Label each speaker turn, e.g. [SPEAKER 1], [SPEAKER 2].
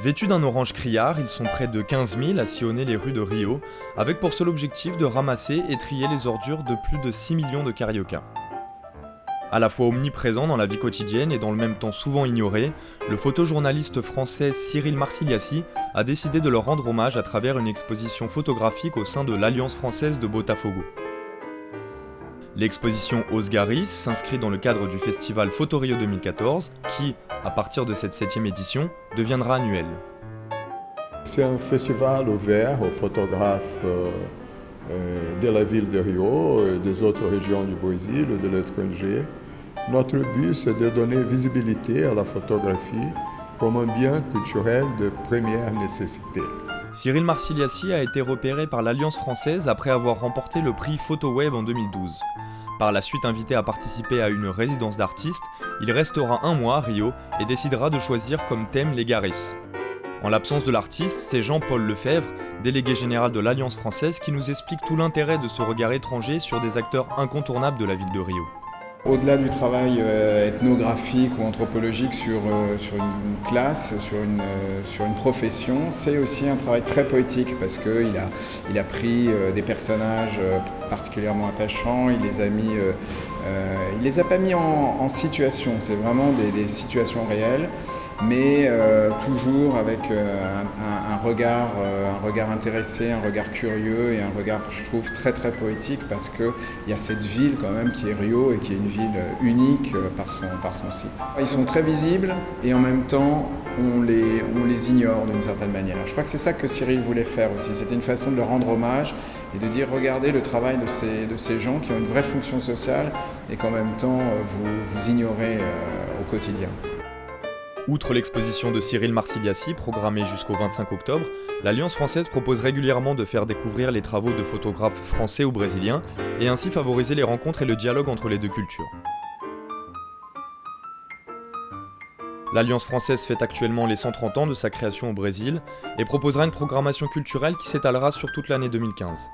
[SPEAKER 1] Vêtus d'un orange criard, ils sont près de 15 000 à sillonner les rues de Rio, avec pour seul objectif de ramasser et trier les ordures de plus de 6 millions de cariocas. À la fois omniprésent dans la vie quotidienne et dans le même temps souvent ignoré, le photojournaliste français Cyril Marsiliaci a décidé de leur rendre hommage à travers une exposition photographique au sein de l'Alliance française de Botafogo. L'exposition Osgaris s'inscrit dans le cadre du festival Photorio 2014 qui, à partir de cette 7e édition, deviendra annuel.
[SPEAKER 2] C'est un festival ouvert aux photographes de la ville de Rio et des autres régions du Brésil et de l'étranger. Notre but, c'est de donner visibilité à la photographie comme un bien culturel de première nécessité.
[SPEAKER 1] Cyril Marsiliaci a été repéré par l'Alliance française après avoir remporté le prix PhotoWeb en 2012. Par la suite invité à participer à une résidence d'artistes, il restera un mois à Rio et décidera de choisir comme thème les Garis. En l'absence de l'artiste, c'est Jean-Paul Lefebvre, délégué général de l'Alliance française, qui nous explique tout l'intérêt de ce regard étranger sur des acteurs incontournables de la ville de Rio.
[SPEAKER 3] Au-delà du travail ethnographique ou anthropologique sur une classe, sur une profession, c'est aussi un travail très poétique parce qu'il a pris des personnages particulièrement attachants, il les a pas mis en situation, c'est vraiment des situations réelles, mais toujours avec un regard intéressé, un regard curieux et un regard, je trouve, très très poétique parce qu'il y a cette ville quand même qui est Rio et qui est une ville unique par son site. Ils sont très visibles et en même temps on les ignore d'une certaine manière. Je crois que c'est ça que Cyril voulait faire aussi, c'était une façon de leur rendre hommage et de dire regardez le travail de ces gens qui ont une vraie fonction sociale et qu'en même temps vous ignorez au quotidien.
[SPEAKER 1] Outre l'exposition de Cyril Marsiliaci, programmée jusqu'au 25 octobre, l'Alliance française propose régulièrement de faire découvrir les travaux de photographes français ou brésiliens, et ainsi favoriser les rencontres et le dialogue entre les deux cultures. L'Alliance française fête actuellement les 130 ans de sa création au Brésil, et proposera une programmation culturelle qui s'étalera sur toute l'année 2015.